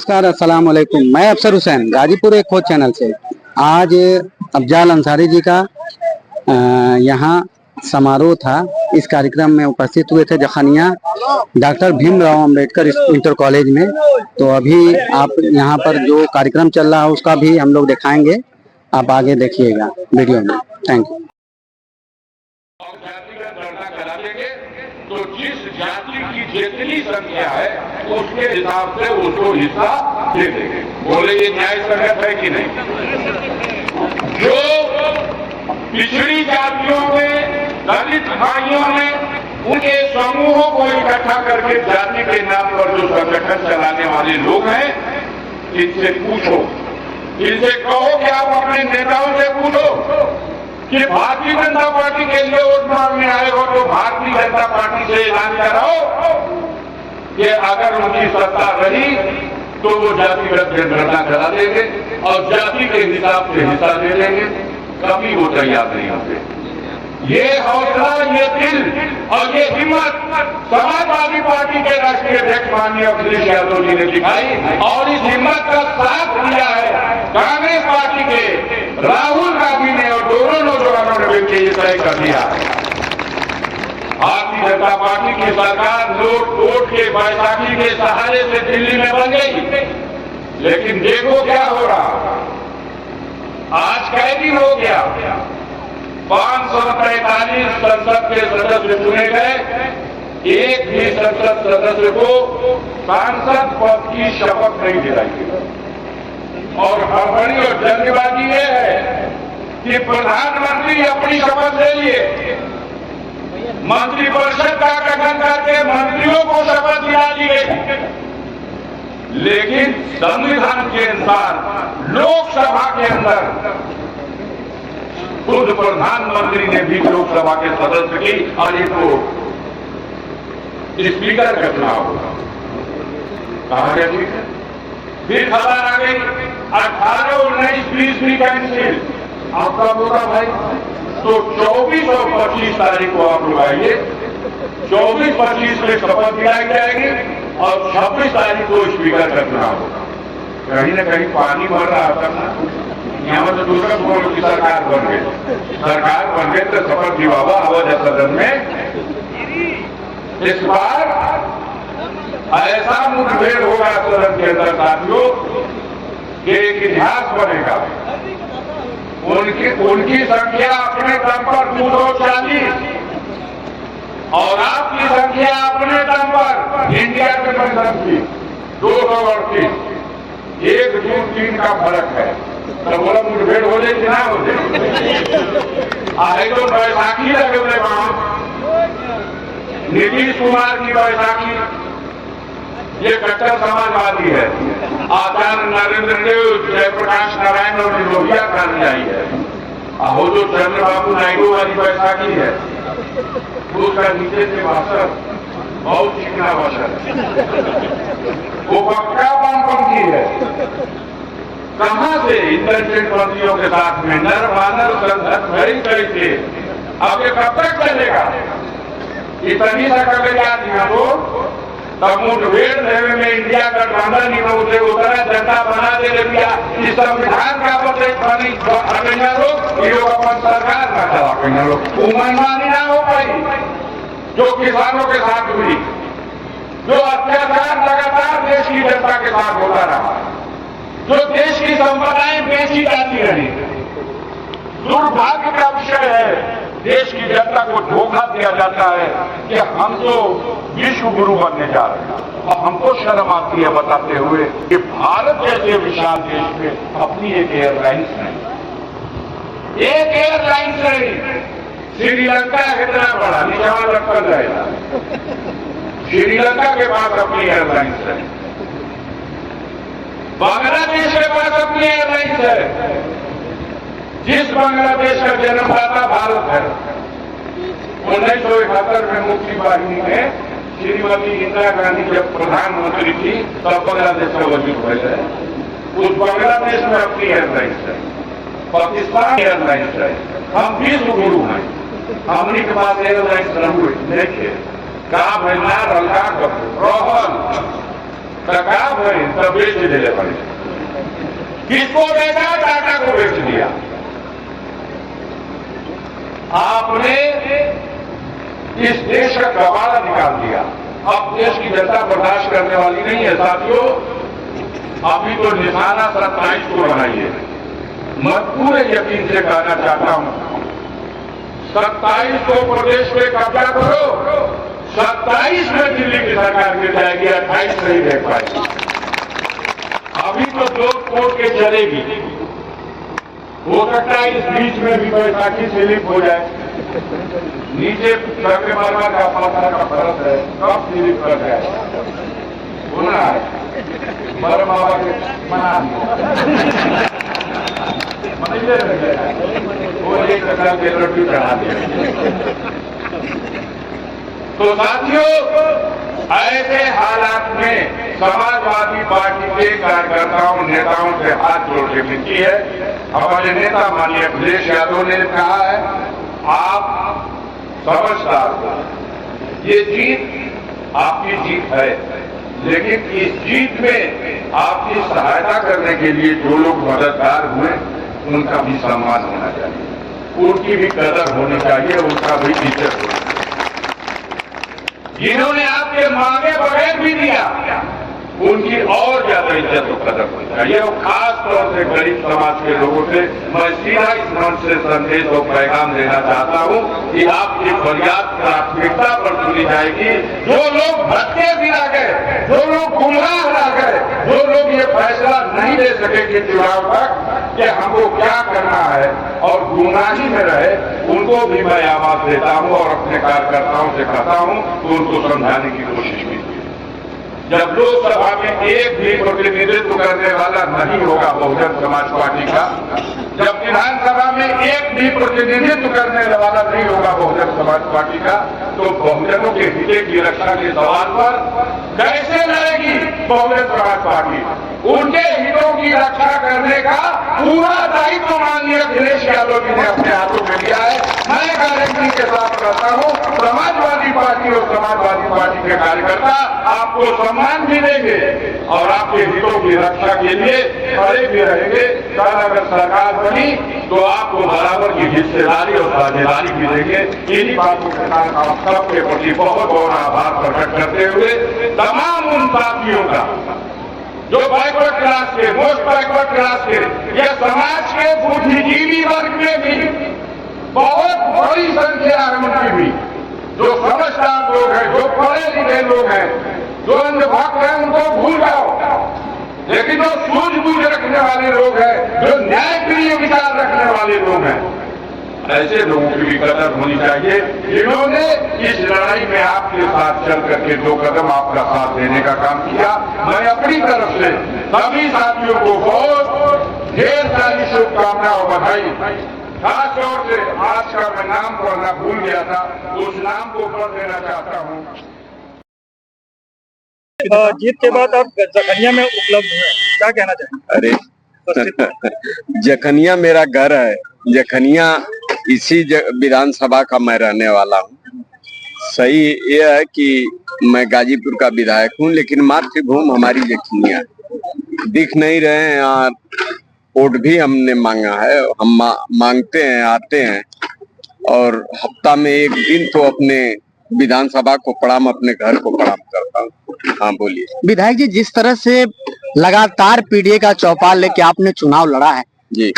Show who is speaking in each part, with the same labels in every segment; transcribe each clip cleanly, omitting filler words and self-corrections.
Speaker 1: नमस्कार, अस्सलाम वालेकुम। मैं अफसर हुसैन, गाजीपुर एक खोज चैनल से। आज अफजाल अंसारी जी का यहाँ समारोह था। इस कार्यक्रम में उपस्थित हुए थे Jakhania doctor Bhimrao Ambedkar inter college में। तो अभी आप यहाँ पर जो कार्यक्रम चल रहा है उसका भी हम लोग दिखाएंगे, आप आगे देखिएगा वीडियो में। Thank you.
Speaker 2: और जाति का गणना करा देंगे तो जिस जाति की जितनी संख्या है उसके हिसाब से उसको हिस्सा दे देंगे। बोले ये न्याय संगत है कि नहीं? जो पिछड़ी जातियों में दलित भाइयों ने उनके समूहों को इकट्ठा करके जाति के नाम पर जो संगठन चलाने वाले लोग हैं, इनसे पूछो, इनसे कहो कि आप अपने नेताओं से पूछो कि भारतीय जनता पार्टी के लिए वोट मांगने आए हो तो भारतीय जनता पार्टी से ऐलान कराओ कि अगर उनकी सत्ता रही तो वो जातिगत जनगणना करा देंगे और जाति के हिसाब से हिस्सा दे देंगे। कभी वो तैयार नहीं होते। ये हौसला, ये दिल और ये हिम्मत समाजवादी पार्टी के राष्ट्रीय अध्यक्ष माननीय अखिलेश यादव जी ने दिखाई और इस हिम्मत का साथ दिया है कांग्रेस पार्टी के राहुल गांधी ने और दोनों नौजवानों ने मिलकर ये तय कर दिया। भारतीय जनता पार्टी की सरकार नोट वोट के बैसाखी के सहारे से दिल्ली में बन गई, लेकिन देखो क्या हो रहा। आज कई दिन हो गया, 543 संसद के सदस्य चुने गए, एक भी संसद सदस्य को सांसद पद की शपथ नहीं दिलाई गई। और हड़बड़ी और जल्दबाजी ये है कि प्रधानमंत्री अपनी शपथ ले लिए, मंत्रिपरिषद का गठन करके मंत्रियों को शपथ दिला दी गई, लेकिन संविधान के अनुसार लोकसभा के अंदर खुद प्रधानमंत्री ने भी लोकसभा के सदस्य की और इनको स्पीकर का चुनाव होगा। कहा गया ठीक है। फिर खबर आ गई 18, 19, 20 भी कैंसिल। आपका बोला भाई तो 24 और 25 तारीख को आप लोग आइए। 24, 25 में शपथ दिलाई जाएगी और 26 तारीख को स्पीकर का चुनाव होगा। कहीं ना कहीं पानी भर रहा था ना, यहाँ तो दूसरा की सरकार बन गई। सरकार बन गई तो शपथ की बाबा आवाज सदन में। इस बार ऐसा मुठभेड़ होगा सदन के अंदर साथियों कि एक इतिहास बनेगा। उनकी संख्या अपने दम पर 240 और आपकी संख्या अपने दम पर इंडिया गठबंधन की 238। 1, 2, 3 का फर्क है। तो बोला मुठभेड़ हो जाए कि ना हो जाए। आए तो बैसाखी लगे हुए वहां, नीतीश कुमार की बैसाखी, ये कट्टर समाजवादी है। आचार्य नरेंद्र देव, जयप्रकाश नारायण और लोहिया का अनुयायी है। वो जो चंद्रबाबू नायडू वाली बैसाखी है उसका नीचे से भाषण बहुत चिकना भाषण है, वो पक्का वामपंथी है। कहां से इंटेलिजेंट मंत्रियों के साथ में नर मानव संघर्ष भरी कई थे। अब ये कब तक चलेगा? इतनी सकल दिया तो तब मुठभेड़ देने में इंडिया गठबंधन उसे उतरा जनता बना दे दिया। इस संविधान का लोग अपन सरकार का चला लोग मनमानी ना हो पाई जो किसानों के साथ हुई, जो अत्याचार लगातार देश की जनता के साथ होता रहा, जो देश की संपदाएं बेची जाती रही। दुर्भाग्य का विषय है देश की जनता को धोखा दिया जाता है कि हम तो विश्व गुरु बनने जा रहे हैं। और हमको शर्म आती है बताते हुए कि भारत जैसे विशाल देश में अपनी एक एयरलाइंस नहीं, एक एयरलाइंस नहीं। श्रीलंका इतना बड़ा निशान रखकर जाएगा, श्रीलंका के पास अपनी एयरलाइंस है, बांग्लादेश के पास अपनी एयरलाइंस है। जिस बांग्लादेश का जन्मदाता भारत है, 1971 में मुक्ति वाहिनी में श्रीमती इंदिरा गांधी जब प्रधानमंत्री थी तब बांग्लादेश का वजूद हुआ है। उस बांग्लादेश में अपनी एयरलाइंस है, पाकिस्तान एयरलाइंस है। हम विश्व गुरु हैं, हमने के पास एयरलाइंस देखिए कहा भैया रंगा रोहन सरकार बनी तब बेच दिले बने। किसको बेचा? टाटा को बेच दिया। आपने इस देश का कबाड़ा निकाल दिया। अब देश की जनता बर्दाश्त करने वाली नहीं है साथियों। अभी तो निशाना 27 को बनाइए। मैं पूरे यकीन से कहना चाहता हूं 27 को प्रदेश पे कब्जा करो, 27 में दिल्ली की सरकार गिर जाएगी, 28 नहीं देख पाएगी। अभी तो जोर कोर्ट के चलेगी, हो सकता है इस बीच में भी बैसाखी स्लिप हो जाए। नीचे संगमरमर का पत्थर का फर्क है, कब स्लिप कर जाए होना है। बड़े बाबा के मना वो एक प्रकार के लड्डू चढ़ा दिए। तो साथियों, ऐसे हालात में समाजवादी पार्टी के कार्यकर्ताओं नेताओं से हाथ जोड़ के विनती है। हमारे नेता माननीय अखिलेश यादव ने कहा है, आप समझदार हो, ये जीत आपकी जीत है, लेकिन इस जीत में आपकी सहायता करने के लिए जो लोग मददगार हुए उनका भी सम्मान होना चाहिए, उनकी भी कदर होनी चाहिए, उनका भी इज्जत होनी चाहिए। जिन्होंने आपके मांगे बगैर भी दिया उनकी और ज्यादा इज्जत और कदर होनी चाहिए। और खास तौर से गरीब समाज के लोगों से मैं सीधा इस मंच से संदेश और पैगाम देना चाहता हूं कि आपकी फरियाद प्राथमिकता पर सुनी जाएगी। जो लोग भटके गिरा गए, जो लोग गुमराह रह गए, जो लोग ये फैसला नहीं ले सकेंगे चुनाव तक कि हमको क्या करना है और गुमराही में रहे, उनको भी मैं आवाज देता हूं और अपने कार्यकर्ताओं से कहता हूं तो उनको समझाने की कोशिश कीजिए। जब लोकसभा में एक भी प्रतिनिधित्व करने वाला नहीं होगा बहुजन समाज पार्टी का, जब विधानसभा में एक भी प्रतिनिधित्व करने वाला नहीं होगा बहुजन समाज पार्टी का, तो बहुजनों के हित की रक्षा के सवाल पर कैसे लड़ेगी बहुजन समाज पार्टी? उनके हितों की रक्षा करने का पूरा दायित्व माननीय अखिलेश यादव जी ने अपने हाथों में लिया है। मैं गारंटी के साथ कहता हूं, समाजवादी पार्टी और समाजवादी पार्टी के कार्यकर्ता आपको सम्मान भी देंगे और आपके हितों की रक्षा के लिए खड़े भी रहेंगे। कल अगर सरकार बनी तो आपको बराबर की हिस्सेदारी और साझेदारी भी देंगे। इन्हीं बातों के साथ आप सबके प्रति बहुत बहुत आभार प्रकट करते हुए तमाम उन साथियों का जो बैकवर्ड क्लास के, मोस्ट बैकवर्ड क्लास के, या समाज के बुद्धिजीवी वर्ग में भी बहुत बड़ी संख्या है उनकी भी, जो समझदार लोग हैं, जो पढ़े लिखे लोग हैं, जो अंधभक्त हैं, उनको भूल जाओ। लेकिन जो सूझबूझ रखने वाले लोग हैं, जो न्यायप्रिय विचार रखने वाले लोग हैं, ऐसे लोगों की भी कदर होनी चाहिए जिन्होंने इस लड़ाई में आपके साथ चल करके 2 कदम आपका साथ देने का काम किया। मैं अपनी तरफ से सभी साथियों को बहुत ढेर सारी शुभकामनाएं और बधाई। खास तौर से आज का मैं नाम पढ़ना भूल गया था, उस नाम को पढ़ देना चाहता हूँ।
Speaker 3: जीत के बाद आप जखनिया में उपलब्ध हैं, क्या कहना चाहेंगे?
Speaker 4: अरे जखनिया मेरा घर है, जखनिया इसी विधानसभा का मैं रहने वाला हूँ। सही ये है कि मैं गाजीपुर का विधायक हूँ, लेकिन मातृभूमि हमारी जखनिया है। दिख नहीं रहे हैं यहाँ, वोट भी हमने मांगा है, हम मांगते हैं, आते हैं और हफ्ता में एक दिन तो अपने विधानसभा को प्रणाम, अपने घर को प्रणाम करता हूँ। हाँ बोलिए।
Speaker 1: विधायक जी, जिस तरह से लगातार पीडीए का चौपाल लेके आपने चुनाव लड़ा है,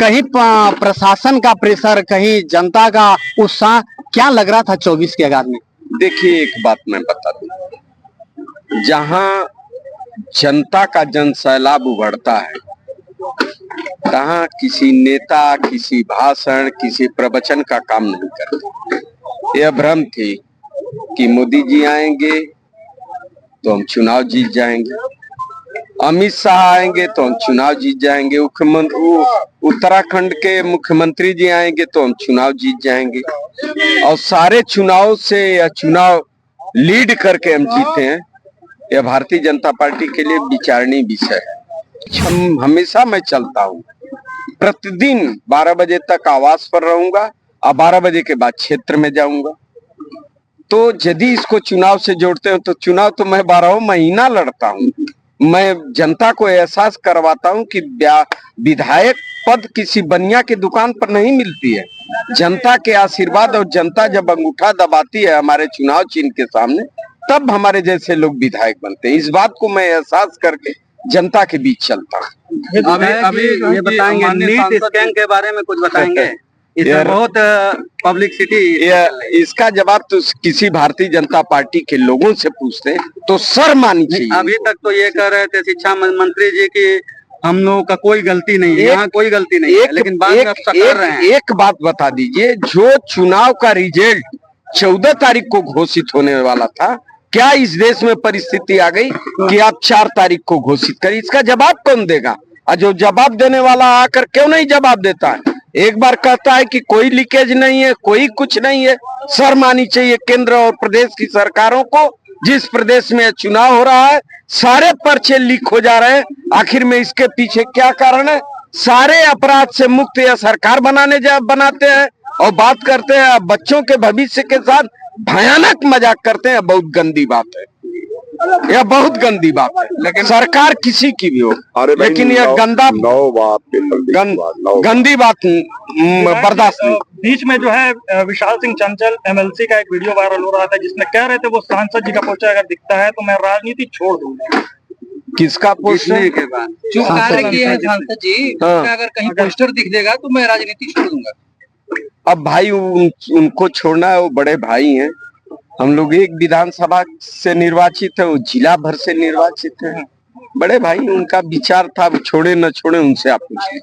Speaker 1: कहीं प्रशासन का प्रेशर, कहीं जनता का उत्साह, क्या लग रहा था 24 के आगाज में?
Speaker 4: देखिए, एक बात मैं बता दूं, जहां जनता का जन सैलाब उभरता है, तहां किसी नेता, किसी भाषण, किसी प्रवचन का काम नहीं करता। यह भ्रम थी कि मोदी जी आएंगे तो हम चुनाव जीत जाएंगे, अमित शाह आएंगे तो हम चुनाव जीत जाएंगे, उत्तराखंड के मुख्यमंत्री जी आएंगे तो हम चुनाव जीत जाएंगे, और सारे चुनाव से यह चुनाव लीड करके हम जीते हैं। यह भारतीय जनता पार्टी के लिए विचारणीय विषय है। हमेशा मैं चलता हूँ, प्रतिदिन 12 बजे तक आवास पर रहूंगा और 12 बजे के बाद क्षेत्र में जाऊंगा। तो यदि इसको चुनाव से जोड़ते हो तो चुनाव तो मैं 12 महीना लड़ता हूँ, मैं जनता को एहसास करवाता हूं कि विधायक पद किसी बनिया की दुकान पर नहीं मिलती है। जनता के आशीर्वाद और जनता जब अंगूठा दबाती है हमारे चुनाव चिन्ह के सामने, तब हमारे जैसे लोग विधायक बनते हैं। इस बात को मैं एहसास करके जनता के बीच चलता हूँ।
Speaker 1: अभी ये बताएंगे नीट स्कैम के बारे में कुछ बताएंगे? इसमें बहुत पब्लिसिटी,
Speaker 4: इसका जवाब तो किसी भारतीय जनता पार्टी के लोगों से पूछते तो शर्म आनी चाहिए।
Speaker 1: अभी तक तो ये कह रहे थे शिक्षा मंत्री जी की हम लोगों का कोई गलती नहीं है, यहाँ कोई गलती नहीं है, लेकिन बाद में अब कर रहे हैं।
Speaker 4: एक बात बता दीजिए, जो चुनाव का रिजल्ट 14 तारीख को घोषित होने वाला था, क्या इस देश में परिस्थिति आ गई कि आप 4 तारीख को घोषित करें? इसका जवाब कौन देगा? और जो जवाब देने वाला आकर क्यों नहीं जवाब देता है? एक बार कहता है कि कोई लीकेज नहीं है, कोई कुछ नहीं है। शर्म आनी चाहिए केंद्र और प्रदेश की सरकारों को। जिस प्रदेश में चुनाव हो रहा है सारे पर्चे लीक हो जा रहे हैं, आखिर में इसके पीछे क्या कारण है? सारे अपराध से मुक्त यह सरकार बनाते हैं और बात करते हैं बच्चों के भविष्य के साथ भयानक मजाक करते हैं। बहुत गंदी बात है, यह बहुत गंदी बात है। लेकिन सरकार किसी की भी हो, लेकिन यह गंदी बात बर्दाश्त नहीं।
Speaker 3: बीच में जो है विशाल सिंह चंचल एमएलसी का एक वीडियो वायरल हो रहा था जिसमें कह रहे थे वो सांसद जी का पोस्टर अगर दिखता है तो मैं राजनीति छोड़ दूंगा।
Speaker 4: किसका पोस्टर?
Speaker 1: के बाद
Speaker 5: जो कार्य किए हैं सांसद जी, अगर कहीं पोस्टर दिख देगा तो मैं राजनीति छोड़ दूंगा।
Speaker 4: अब भाई उनको छोड़ना है, वो बड़े भाई हैं। हम लोग एक विधानसभा से निर्वाचित है, वो जिला भर से निर्वाचित है। बड़े भाई उनका विचार था, छोड़े न छोड़े उनसे आप पूछिए।